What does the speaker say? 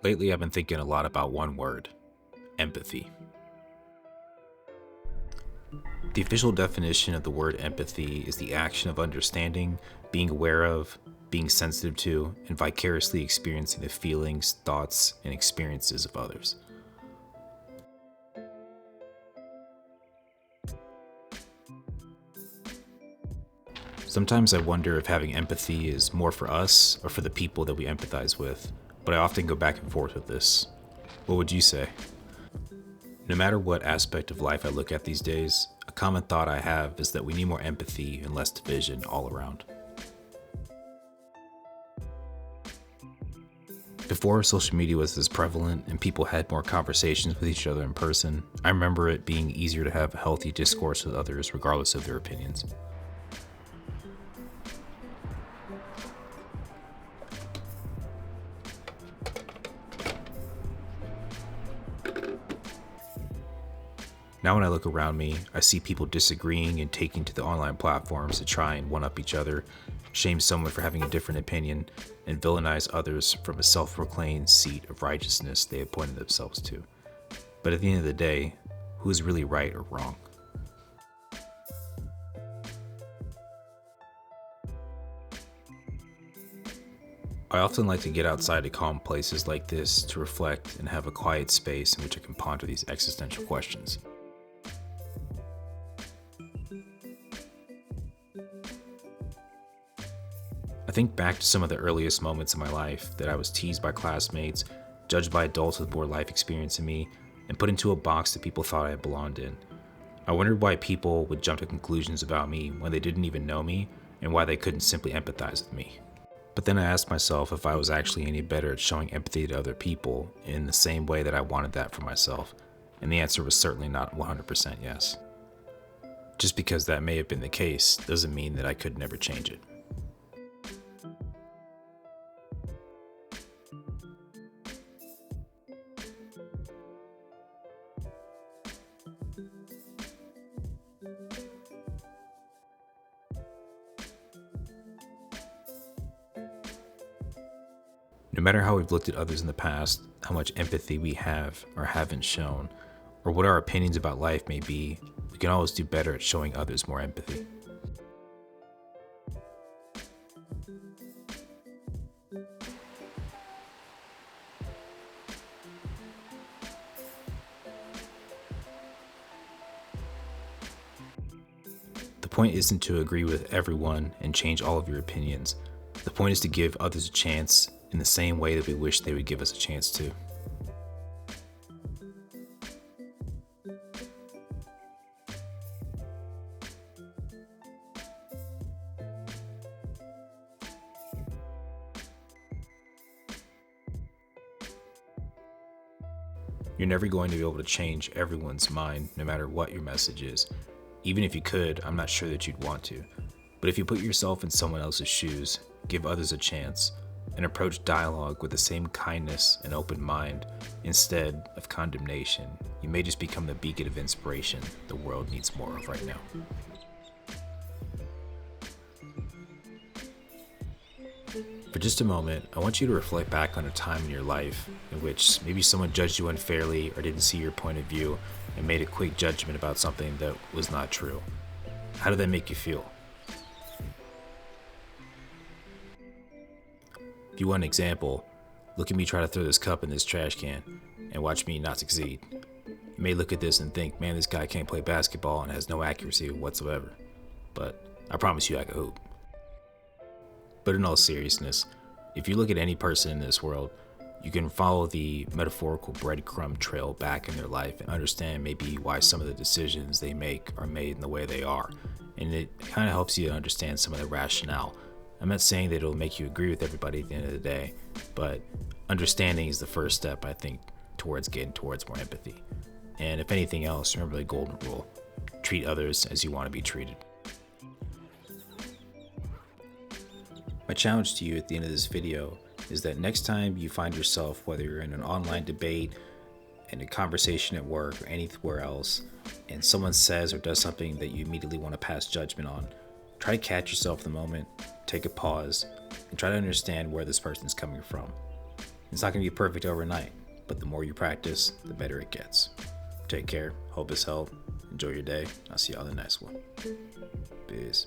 Lately, I've been thinking a lot about one word: empathy. The official definition of the word empathy is the action of understanding, being aware of, being sensitive to, and vicariously experiencing the feelings, thoughts, and experiences of others. Sometimes I wonder if having empathy is more for us or for the people that we empathize with, but I often go back and forth with this. What would you say? No matter what aspect of life I look at these days, a common thought I have is that we need more empathy and less division all around. Before social media was as prevalent and people had more conversations with each other in person, I remember it being easier to have a healthy discourse with others regardless of their opinions. Now when I look around me, I see people disagreeing and taking to the online platforms to try and one-up each other, shame someone for having a different opinion, and villainize others from a self-proclaimed seat of righteousness they appointed themselves to. But at the end of the day, who is really right or wrong? I often like to get outside to calm places like this to reflect and have a quiet space in which I can ponder these existential questions. I think back to some of the earliest moments in my life that I was teased by classmates, judged by adults with more life experience than me, and put into a box that people thought I belonged in. I wondered why people would jump to conclusions about me when they didn't even know me, and why they couldn't simply empathize with me. But then I asked myself if I was actually any better at showing empathy to other people in the same way that I wanted that for myself, and the answer was certainly not 100% yes. Just because that may have been the case doesn't mean that I could never change it. No matter how we've looked at others in the past, how much empathy we have or haven't shown, or what our opinions about life may be, we can always do better at showing others more empathy. The point isn't to agree with everyone and change all of your opinions. The point is to give others a chance in the same way that we wish they would give us a chance to. You're never going to be able to change everyone's mind, no matter what your message is. Even if you could, I'm not sure that you'd want to. But if you put yourself in someone else's shoes, give others a chance, and approach dialogue with the same kindness and open mind instead of condemnation, you may just become the beacon of inspiration the world needs more of right now. For just a moment, I want you to reflect back on a time in your life in which maybe someone judged you unfairly or didn't see your point of view and made a quick judgment about something that was not true. How did that make you feel? If you want an example, look at me try to throw this cup in this trash can and watch me not succeed. You may look at this and think, man, this guy can't play basketball and has no accuracy whatsoever. But I promise you I can hoop. But in all seriousness, if you look at any person in this world, you can follow the metaphorical breadcrumb trail back in their life and understand maybe why some of the decisions they make are made in the way they are. And it kind of helps you to understand some of the rationale. I'm not saying that it'll make you agree with everybody at the end of the day, but understanding is the first step, I think, towards getting towards more empathy. And if anything else, remember the golden rule: treat others as you want to be treated. My challenge to you at the end of this video is that next time you find yourself, whether you're in an online debate, in a conversation at work, or anywhere else, and someone says or does something that you immediately want to pass judgment on, try to catch yourself in the moment, take a pause, and try to understand where this person's coming from. It's not going to be perfect overnight, but the more you practice, the better it gets. Take care. Hope this helped. Enjoy your day. I'll see y'all in the next one. Peace.